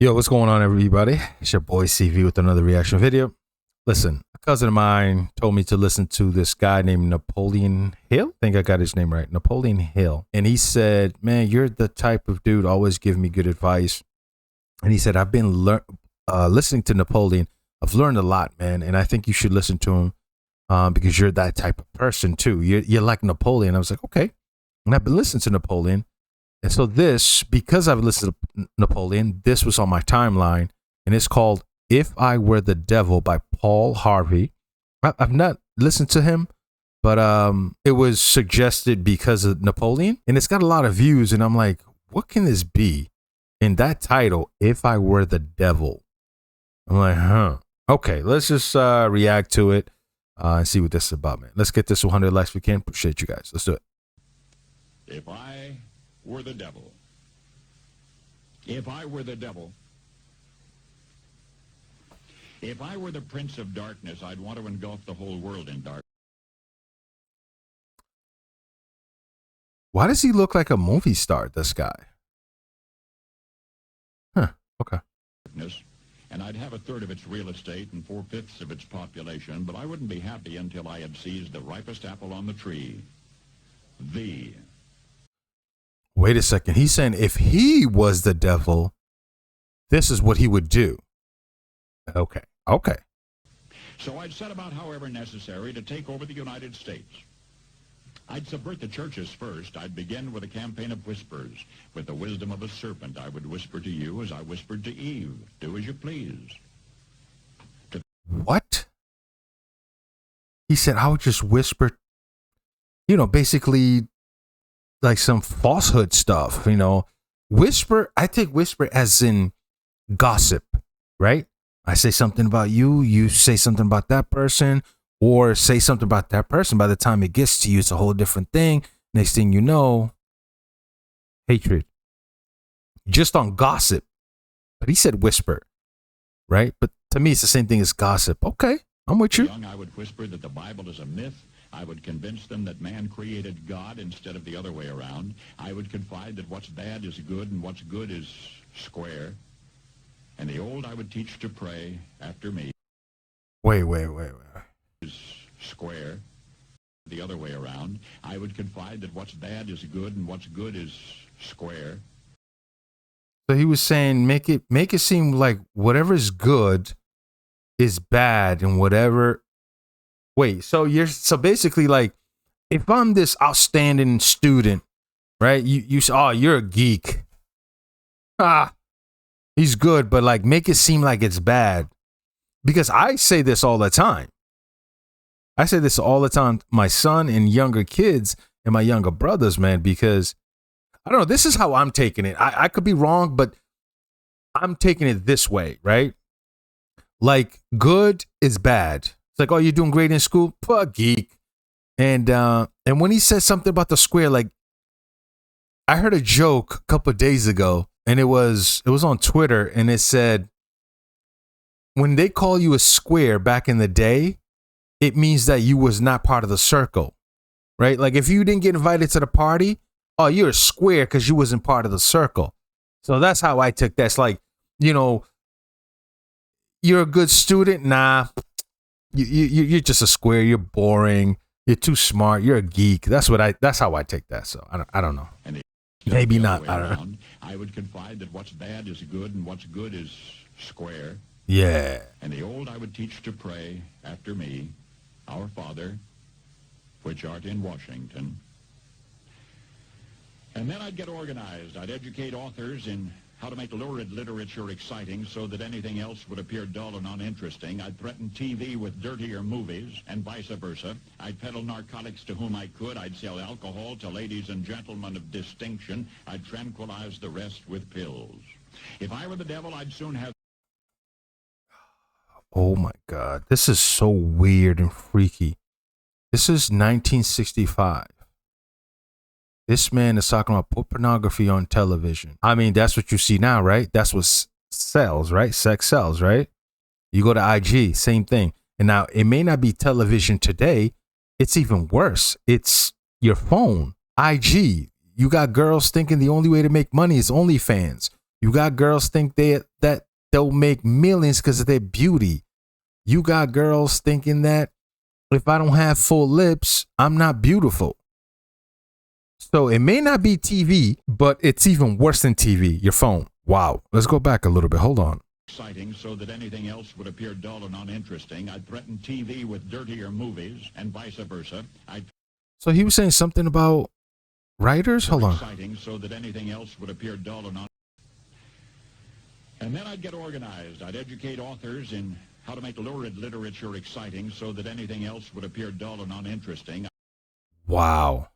Yo, what's going on, everybody? It's your boy CV with another reaction video. Listen, a cousin of mine told me to listen to this guy named Napoleon Hill. I think I got his name right, Napoleon Hill. And he said, man, you're the type of dude always give me good advice. And he said, I've been listening to Napoleon. I've learned a lot, man. And I think you should listen to him because you're that type of person, too. You're like Napoleon. I was like, okay. And I've been listening to Napoleon. And so this, because I've listened to Napoleon, this was on my timeline, and it's called If I Were the Devil by Paul Harvey. I've not listened to him, but it was suggested because of Napoleon, and it's got a lot of views, and I'm like, what can this be? In that title, If I Were the Devil. I'm like, huh. Okay, let's just react to it and see what this is about, man. Let's get this 100 likes if we can. Appreciate you guys. Let's do it. If I were the devil. If I were the devil. If I were the prince of darkness, I'd want to engulf the whole world in darkness. Why does he look like a movie star, this guy? Huh, okay. And I'd have a third of its real estate and 4/5 of its population, but I wouldn't be happy until I had seized the ripest apple on the tree. Wait a second. He's saying if he was the devil, this is what he would do. Okay. Okay. So I'd set about, however necessary, to take over the United States. I'd subvert the churches first. I'd begin with a campaign of whispers. With the wisdom of a serpent, I would whisper to you as I whispered to Eve. Do as you please. What? He said, I would just whisper, basically like some falsehood stuff, whisper. I take whisper as in gossip, right? I say something about you, you say something about that person, or say something about that person. By the time it gets to you, it's a whole different thing. Next thing you know, hatred. Just on gossip. But he said whisper, right? But to me, it's the same thing as gossip. Okay, I'm with you. Young, I would whisper that the Bible is a myth. I would convince them that man created God instead of the other way around. I would confide that what's bad is good and what's good is square. And the old I would teach to pray after me. Wait. Is square. The other way around. I would confide that what's bad is good and what's good is square. So he was saying make it seem like whatever is good is bad and whatever. Wait, so basically like if I'm this outstanding student, right? You're a geek. He's good, but like make it seem like it's bad. Because I say this all the time. I say this all the time, my son and younger kids and my younger brothers, man, because I don't know, this is how I'm taking it. I could be wrong, but I'm taking it this way, right? Like good is bad. It's like, oh, you're doing great in school? Fuck, geek. And when he said something about the square, like I heard a joke a couple of days ago, and it was on Twitter, and it said, when they call you a square back in the day, it means that you was not part of the circle, right? Like if you didn't get invited to the party, oh, you're a square because you wasn't part of the circle. So that's how I took that. It's like, you're a good student. Nah, you're just a square. You're boring. You're too smart. You're a geek. That's how I take that. So I don't know. Maybe not. I don't know. I would confide that what's bad is good and what's good is square. Yeah. And the old I would teach to pray after me, Our Father, which art in Washington. And then I'd get organized. I'd educate authors in how to make lurid literature exciting so that anything else would appear dull and uninteresting. I'd threaten TV with dirtier movies and vice versa. I'd peddle narcotics to whom I could. I'd sell alcohol to ladies and gentlemen of distinction. I'd tranquilize the rest with pills. If I were the devil, I'd soon have... Oh my God. This is so weird and freaky. This is 1965. This man is talking about pornography on television. I mean, that's what you see now, right? That's what sells, right? Sex sells, right? You go to IG, same thing. And now it may not be television today. It's even worse. It's your phone, IG. You got girls thinking the only way to make money is OnlyFans. You got girls think that they'll make millions because of their beauty. You got girls thinking that if I don't have full lips, I'm not beautiful. So it may not be TV, but it's even worse than TV, your phone. Wow. Let's go back a little bit. Hold on. Exciting so that anything else would appear dull and uninteresting. I'd threaten TV with dirtier movies and vice versa. So he was saying something about writers? Hold on. Exciting so that anything else would appear dull and then I'd get organized. I'd educate authors in how to make lurid literature exciting so that anything else would appear dull and uninteresting. Wow.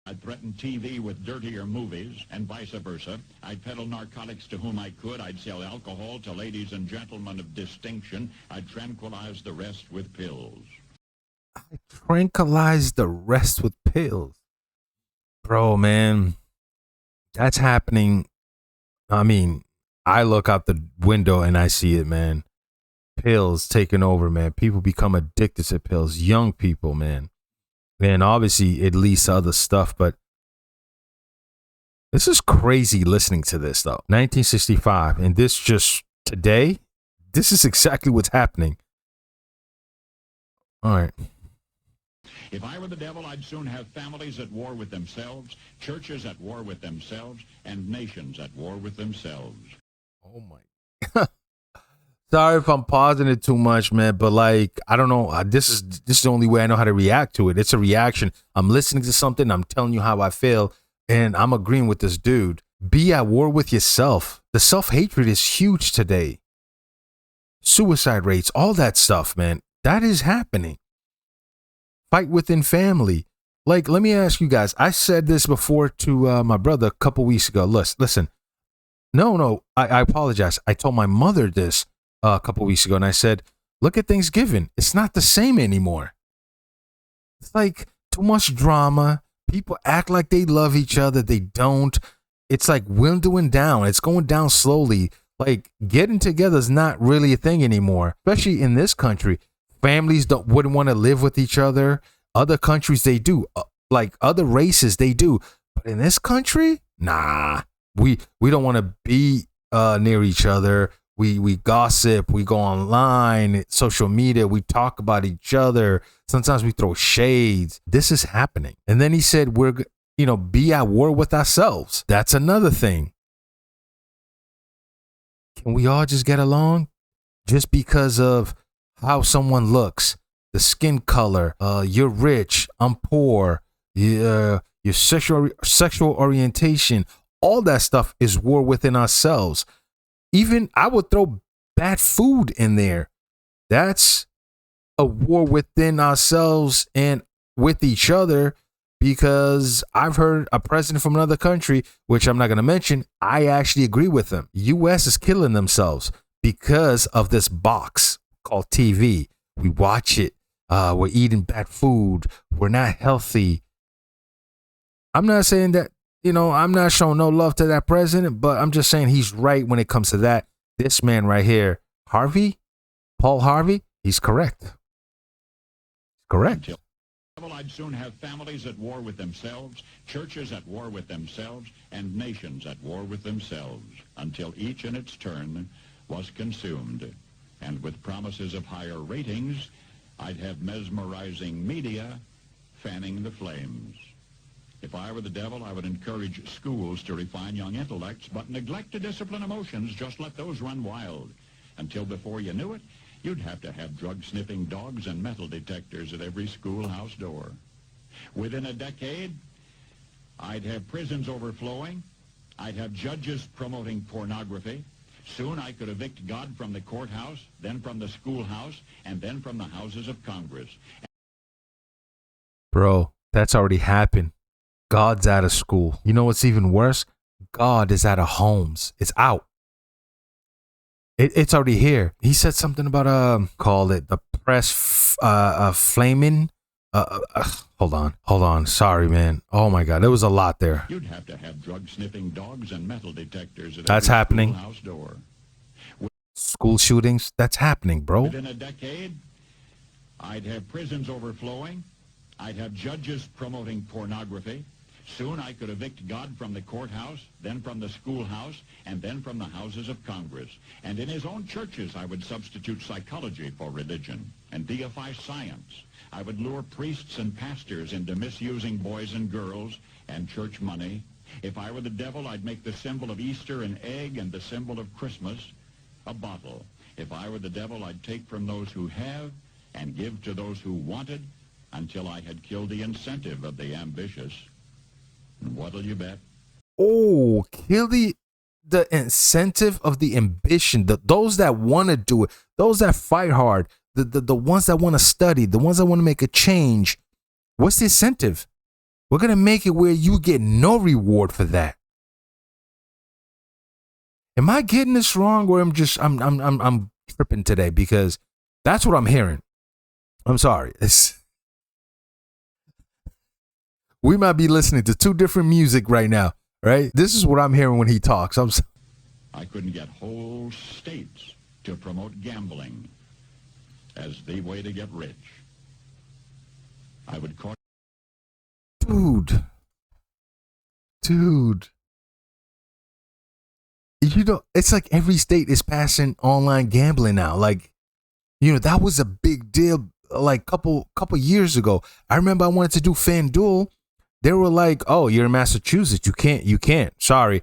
I'd threaten TV with dirtier movies and vice versa. I'd peddle narcotics to whom I could. I'd sell alcohol to ladies and gentlemen of distinction. I'd tranquilize the rest with pills. I tranquilize the rest with pills. Bro, man, that's happening. I mean, I look out the window and I see it, man. Pills taking over, man. People become addicted to pills. Young people, man. And obviously it leads to other stuff, but this is crazy listening to this, though. 1965, and this just today, this is exactly what's happening. All right. If I were the devil, I'd soon have families at war with themselves, churches at war with themselves, and nations at war with themselves. Oh my. Sorry if I'm pausing it too much, man, but like, I don't know. This is the only way I know how to react to it. It's a reaction. I'm listening to something. I'm telling you how I feel, and I'm agreeing with this dude. Be at war with yourself. The self-hatred is huge today. Suicide rates, all that stuff, man. That is happening. Fight within family. Like, let me ask you guys. I said this before to my brother a couple weeks ago. Listen. No, I apologize. I told my mother this a couple weeks ago, and I said, look at Thanksgiving. It's not the same anymore. It's like too much drama. People act like they love each other. They don't. It's like windowing down. It's going down slowly. Like, getting together is not really a thing anymore, especially in this country. Families wouldn't want to live with each other. Other countries, they do. Like other races, they do. But in this country, nah. We don't want to be near each other. We gossip. We go online, social media. We talk about each other. Sometimes we throw shades. This is happening. And then he said, be at war with ourselves. That's another thing. Can we all just get along? Just because of how someone looks, the skin color, you're rich, I'm poor, your sexual orientation, all that stuff is war within ourselves. Even I would throw bad food in there. That's a war within ourselves and with each other, because I've heard a president from another country, which I'm not going to mention, I actually agree with them. U.S. is killing themselves because of this box called TV. We watch it. We're eating bad food. We're not healthy. I'm not saying that, I'm not showing no love to that president, but I'm just saying he's right when it comes to that. This man right here, Paul Harvey, he's correct. Correct. I'd soon have families at war with themselves, churches at war with themselves, and nations at war with themselves, until each in its turn was consumed. And with promises of higher ratings, I'd have mesmerizing media fanning the flames. If I were the devil, I would encourage schools to refine young intellects, but neglect to discipline emotions. Just let those run wild. Until before you knew it, you'd have to have drug-sniffing dogs and metal detectors at every schoolhouse door. Within a decade, I'd have prisons overflowing. I'd have judges promoting pornography. Soon I could evict God from the courthouse, then from the schoolhouse, and then from the houses of Congress. Bro, that's already happened. God's out of school. You know what's even worse? God is out of homes. It's out. It's already here. He said something about call it the press flaming. Hold on. Sorry, man. Oh my God, there was a lot there. You'd have to have drug-sniffing dogs and metal detectors at that's every happening. Schoolhouse door. School shootings, that's happening, bro. Within a decade, I'd have prisons overflowing. I'd have judges promoting pornography. Soon I could evict God from the courthouse, then from the schoolhouse, and then from the houses of Congress. And in his own churches I would substitute psychology for religion and deify science. I would lure priests and pastors into misusing boys and girls and church money. If I were the devil, I'd make the symbol of Easter an egg and the symbol of Christmas a bottle. If I were the devil, I'd take from those who have and give to those who wanted until I had killed the incentive of the ambitious. And what'll you bet? Oh, kill the incentive of the ambition, those that want to do it, those that fight hard, the ones that want to study, the ones that want to make a change. What's the incentive? We're going to make it where you get no reward for that. Am I getting this wrong, or I'm tripping today? Because that's what I'm hearing. I'm sorry. We might be listening to two different music right now, right? This is what I'm hearing when he talks. I couldn't get whole states to promote gambling as the way to get rich. I would call... Dude. You know, it's like every state is passing online gambling now. Like, you know, that was a big deal like couple years ago. I remember I wanted to do FanDuel. They were like, "Oh, you're in Massachusetts. You can't. Sorry.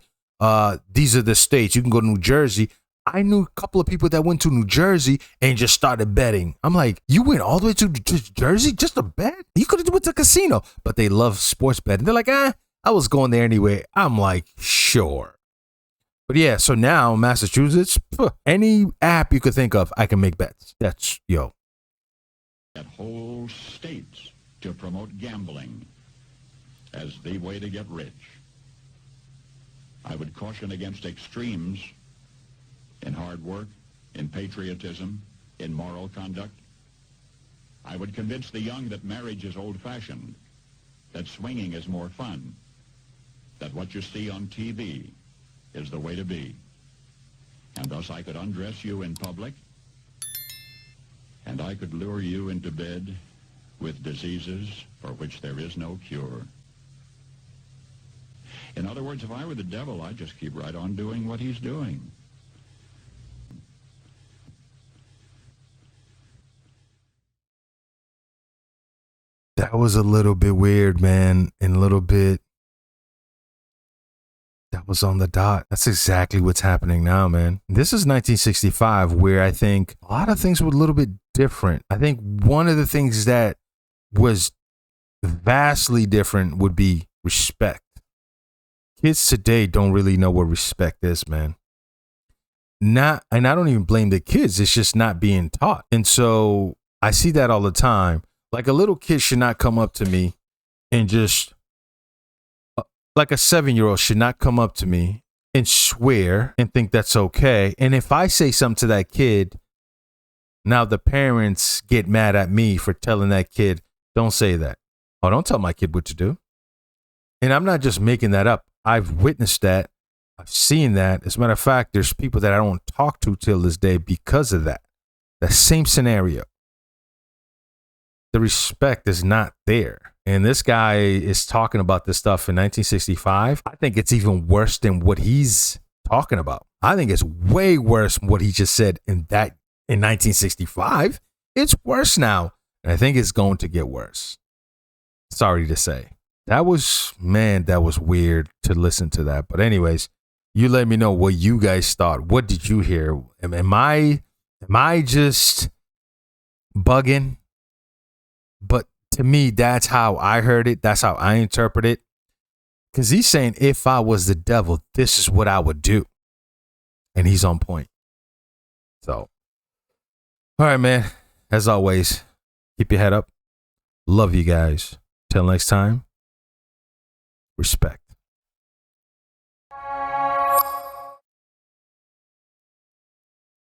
These are the states. You can go to New Jersey." I knew a couple of people that went to New Jersey and just started betting. I'm like, you went all the way to Jersey just to bet? You could have went to a casino. But they love sports betting. They're like, I was going there anyway. I'm like, sure. But yeah, so now Massachusetts, any app you could think of, I can make bets. That's, yo. At whole states to promote gambling as the way to get rich. I would caution against extremes in hard work, in patriotism, in moral conduct. I would convince the young that marriage is old-fashioned, that swinging is more fun, that what you see on TV is the way to be. And thus I could undress you in public, and I could lure you into bed with diseases for which there is no cure. In other words, if I were the devil, I'd just keep right on doing what he's doing. That was a little bit weird, man, and a little bit, that was on the dot. That's exactly what's happening now, man. This is 1965, where I think a lot of things were a little bit different. I think one of the things that was vastly different would be respect. Kids today don't really know what respect is, man. And I don't even blame the kids. It's just not being taught. And so I see that all the time. Like, a little kid should not come up to me and just, like a 7-year-old should not come up to me and swear and think that's okay. And if I say something to that kid, now the parents get mad at me for telling that kid, don't say that. Oh, don't tell my kid what to do. And I'm not just making that up. I've witnessed that. I've seen that. As a matter of fact, there's people that I don't talk to till this day because of that. That same scenario. The respect is not there. And this guy is talking about this stuff in 1965. I think it's even worse than what he's talking about. I think it's way worse than what he just said in 1965. It's worse now. And I think it's going to get worse. Sorry to say. That was weird to listen to that. But anyways, you let me know what you guys thought. What did you hear? Am I just bugging? But to me, that's how I heard it. That's how I interpret it. Because he's saying, if I was the devil, this is what I would do. And he's on point. So, all right, man. As always, keep your head up. Love you guys. Till next time, respect.